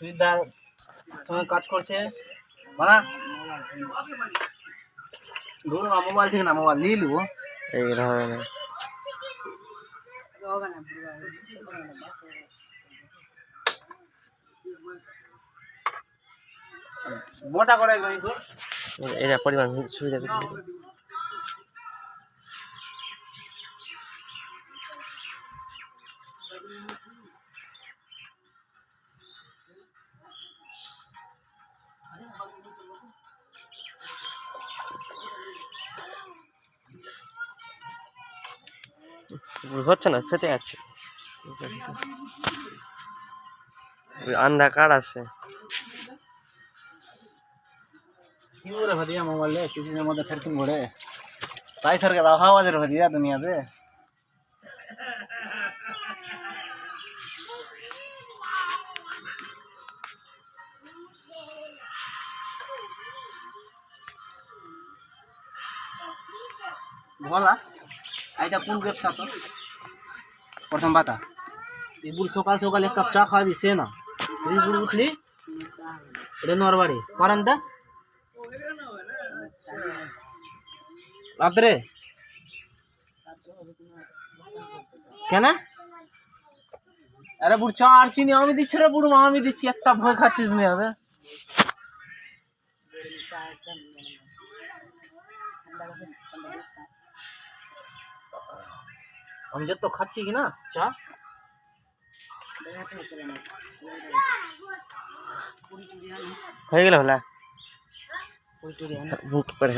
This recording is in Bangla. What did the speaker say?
সুবিধার সঙ্গে কাজ করছে বানা ধরুন মোবাইল থেকে না মোবাইল নিয়ে নিব এইগুলো হবে না। মোটা করে একদম একটু এটা পরিমাণ সুবিধা হচ্ছে না, ফেটে যাচ্ছে, अंधकार আছে। কি করে ভাদিয়া মোবাইলে কিছুদিনের মধ্যে ফের তুমি ঘোরে তাই সরকার আওয়াজের ভাদিয়া দুনিয়াতে বলা এটা কোন ব্যবসা তো প্রথম বাতা এই বুড় সকাল সকাল এক কাপ চা খাওয়া দিছে না তুই বুড় উঠলি এটা নরবাড়ি কারণটা রাত্রে কেন আরে বুড় চা আর চিনি আমি দিচ্ছি রে বুড় মা আমি দিচ্ছি একটা ভয় খাচ্ছিস না আরে আমি যত খাচ্ছি কি না চা হয়ে গেল হলা বুক করে